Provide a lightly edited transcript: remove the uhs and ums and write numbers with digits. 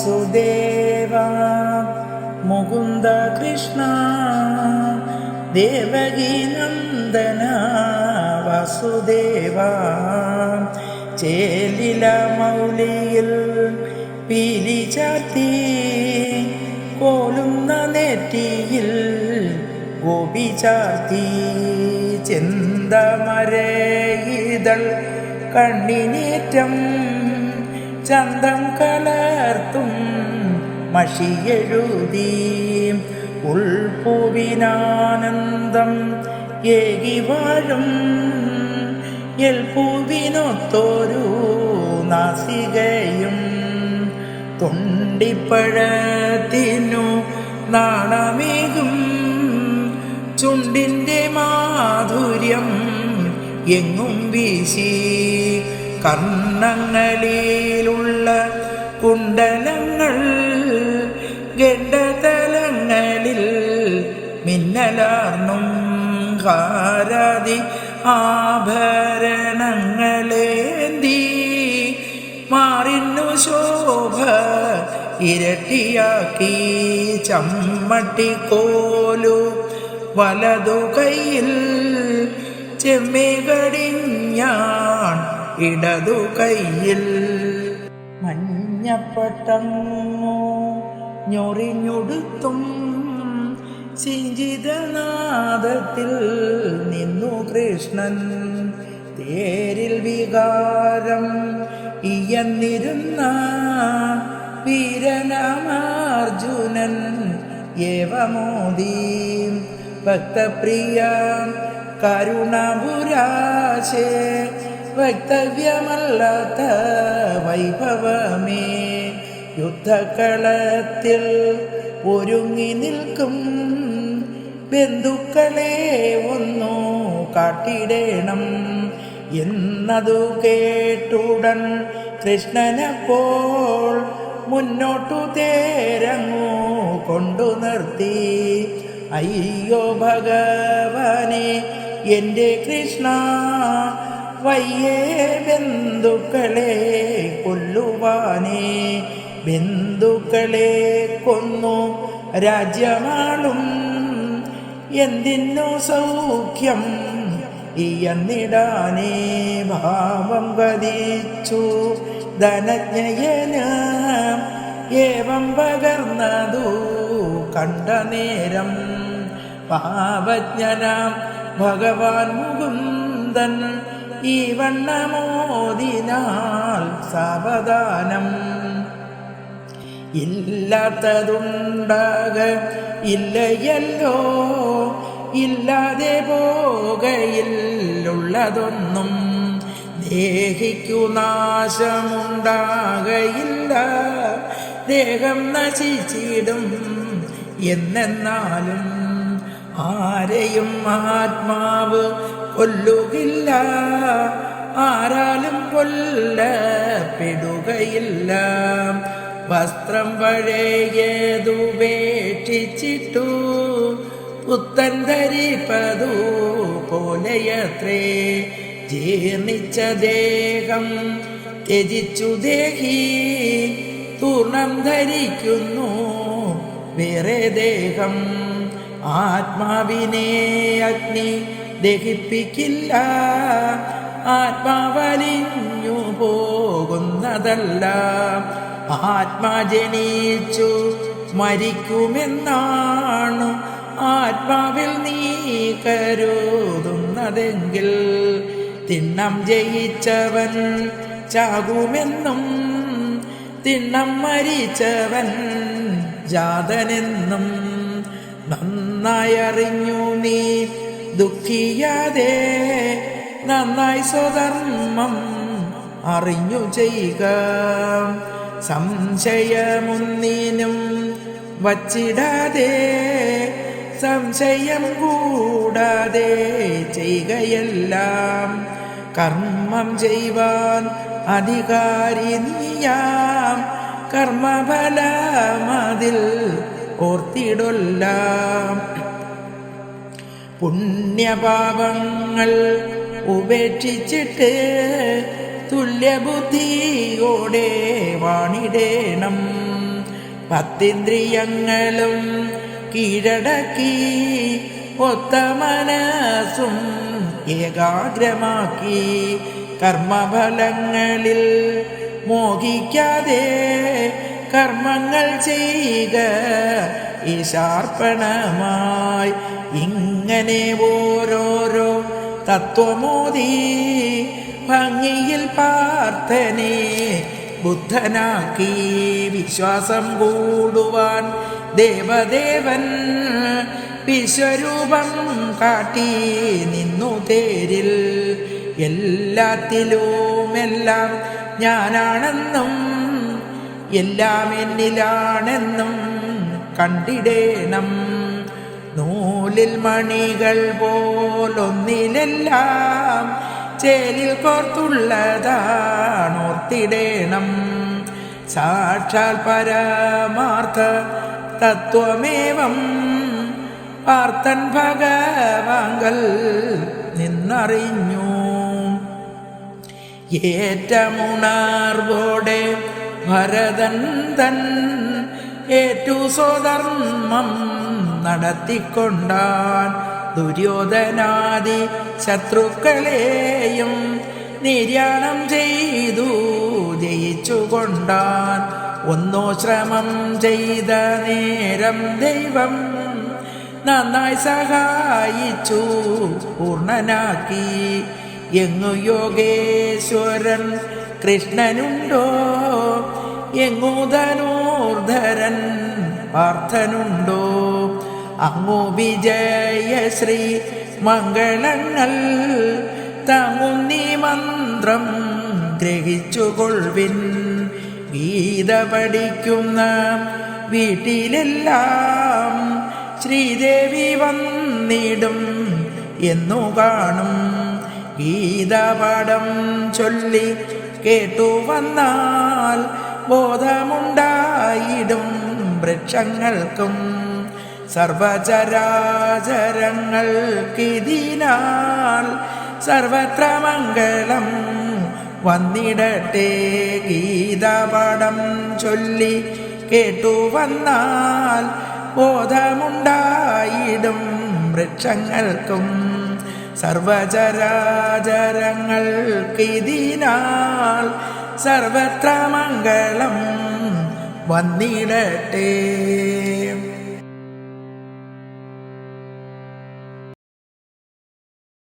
വാസുദേവ മുകുന്ദ കൃഷ്ണ ദേവകീ നന്ദന വാസുദേവ ചേലില മൗലിയിൽ പീലി ചാർത്തി കോലുന്ന നെറ്റിയിൽ ഗോപി ചാർത്തി ചെന്തമരയിതൾ കണ്ണിനേറ്റം ചന്തം കലർത്തും മഷിയെഴുതി ഉൾപൂവിനാനന്ദം ഏകി വാഴും എൽപൂവിനൊത്തൊരു നാസികയും തൊണ്ടിപ്പഴത്തിനു നാണമേകും ചുണ്ടിൻ്റെ മാധുര്യം എങ്ങും വീശി കർണങ്ങളിലുള്ള കുണ്ടലങ്ങൾ ഗണ്ഡതലങ്ങളിൽ മിന്നലാർന്നും ഹാരാതി ആഭരണങ്ങളേന്തി മാറിന്നു ശോഭ ഇരട്ടിയാക്കി ചമ്മട്ടിക്കോലു വലതു കൈയിൽ ചെമ്മേകടിഞ്ഞാൻ ഇടതു കൈയിൽ മഞ്ഞപ്പട്ടങ്ങോ ഞൊറിഞ്ഞൊടുത്തും സിഞ്ചിതനാദത്തിൽ നിന്നു കൃഷ്ണൻ തേരിൽ വികാരം ഇയന്നിരുന്ന വീരനാമാർജുനൻ ഏവമോദി ഭക്തപ്രിയ കരുണപുരാശേ വക്തവ്യമല്ലാത്ത വൈഭവമേ യുദ്ധകളത്തിൽ ഒരുങ്ങി നിൽക്കും ബന്ധുക്കളെ ഒന്നു കാട്ടിടേണം എന്നതു കേട്ടുടൻ കൃഷ്ണനപ്പോൾ മുന്നോട്ടു തേരങ്ങു കൊണ്ടു നിർത്തി അയ്യോ ഭഗവാനെ എൻ്റെ കൃഷ്ണ വയ്യേ ബന്ധുക്കളെ കൊല്ലുവാനേ ബന്ധുക്കളെ കൊന്നു രാജ്യമാളും എന്തിനു സൗഖ്യം ഇയന്നിടാനേ ഭാവം ഗതിച്ചു ധനജ്ഞയന് ഏവം പകർന്നതു കണ്ട നേരം പാപജ്ഞനാം ഭഗവാൻ മുകുന്ദൻ ഈ വണ്ണമോദിനാൽ സാവധാനം ഇല്ലാത്തതുണ്ടാക ഇല്ലയല്ലോ ഇല്ലാതെ പോകയില്ലുള്ളതൊന്നും ദേഹിക്കു നാശമുണ്ടാകയില്ല ദേഹം നശിച്ചിടും എന്നെന്നാലും ആരെയും ആത്മാവ് കൊല്ലുകില്ല ആരാലും കൊല്ലപ്പെടുകയില്ല വസ്ത്രം പഴയതുപേക്ഷിച്ചിട്ടു പുത്തൻ ധരിപ്പതു പോലെയത്രേ ജീർണിച്ച ദേഹം ത്യജിച്ചു ദേഹി തൂർണം ധരിക്കുന്നു വേറെ ദേഹം ആത്മാവിനെ അഗ്നി ദഹിപ്പിക്കില്ല ആത്മാവലിഞ്ഞു പോകുന്നതല്ല ആത്മാ ജനിച്ചു മരിക്കുമെന്നാണ് ആത്മാവിൽ നീ കരുതുന്നതെങ്കിൽ തിണ്ണം ജയിച്ചവൻ ചാകുമെന്നും തിണ്ണം മരിച്ചവൻ ജാതനെന്നും നന്നായി അറിഞ്ഞു നീ ദുഃഖിയാതെ നന്നായി സ്വധർമ്മം അറിഞ്ഞു ചെയ്യുക സംശയമൊന്നിനും വച്ചിടാതെ സംശയം കൂടാതെ ചെയ്യുകയെല്ലാം കർമ്മം ചെയ്യുവാൻ അധികാരി നീയാം കർമ്മഫലമതിൽ ഓർത്തിടൊല്ല പുണ്യപാപങ്ങൾ ഉപേക്ഷിച്ചിട്ട് തുല്യബുദ്ധിയോടെ വാണിടേണം പത്തിന്ദ്രിയങ്ങളും കീഴടക്കി ഒത്ത മനസ്സും ഏകാഗ്രമാക്കി കർമ്മഫലങ്ങളിൽ മോഹിക്കാതെ കർമ്മങ്ങൾ ചെയ്യുക ഈശാർപ്പണമായി. ഇങ്ങനെ ഓരോരോ തത്വമോദി ഭംഗിയിൽ പാർത്ഥനെ ബുദ്ധനാക്കി വിശ്വാസം കൂടുവാൻ ദേവദേവൻ വിശ്വരൂപം കാട്ടി നിന്നു തേരിൽ. എല്ലാത്തിലുമെല്ലാം ഞാനാണെന്നും എല്ലാം എന്നിലാണെന്നും കണ്ടിടേണം. നൂലിൽ മണികൾ പോലൊന്നിലെല്ലാം ചേലിൽ കോർത്തുള്ളതാണോർത്തിടേണം. സാക്ഷാൽ പരമാർത്ഥ തത്വമേവം പാർത്തൻ ഭഗവാങ്കൽ നിന്നറിഞ്ഞു. ഏറ്റമുണർവോടെ ഭരതൻ തൻ ഏറ്റു സ്വധർമ്മം നടത്തിക്കൊണ്ടാൻ ദുര്യോധനാദി ശത്രുക്കളെയും നിര്യാണം ചെയ്തു ജയിച്ചുകൊണ്ടാൻ. ഒന്നോ ശ്രമം ചെയ്ത നേരം ദൈവം നന്നായി സഹായിച്ചു പൂർണ്ണനാക്കി. എങ്ങു യോഗേശ്വരൻ കൃഷ്ണനുണ്ടോ, എങ്ങു ധനുർധരൻ പാർത്ഥനുണ്ടോ, അങ്ങു വിജയശ്രീ മംഗളങ്ങൾ തങ്ങുന്നീ മന്ത്രം ഗ്രഹിച്ചുകൊള്ളുവിൻ. ഗീത പഠിക്കുന്ന വീട്ടിലെല്ലാം ശ്രീദേവി വന്നിടും എന്നു കാണും. ഗീതപാഠം ചൊല്ലി കേട്ടു വന്നാൽ ബോധമുണ്ടായിടും വൃക്ഷങ്ങൾക്കും. സർവചരാചരങ്ങൾക്കിതിനാൽ സർവത്ര മംഗളം വന്നിടട്ടെ. ഗീതപാഠം ചൊല്ലി കേട്ടു വന്നാൽ ബോധമുണ്ടായിടും വൃക്ഷങ്ങൾക്കും. സർവചരാചരങ്ങൾക്കിതിനാൽ സർവത്ര മംഗളം വന്നിടട്ടെ.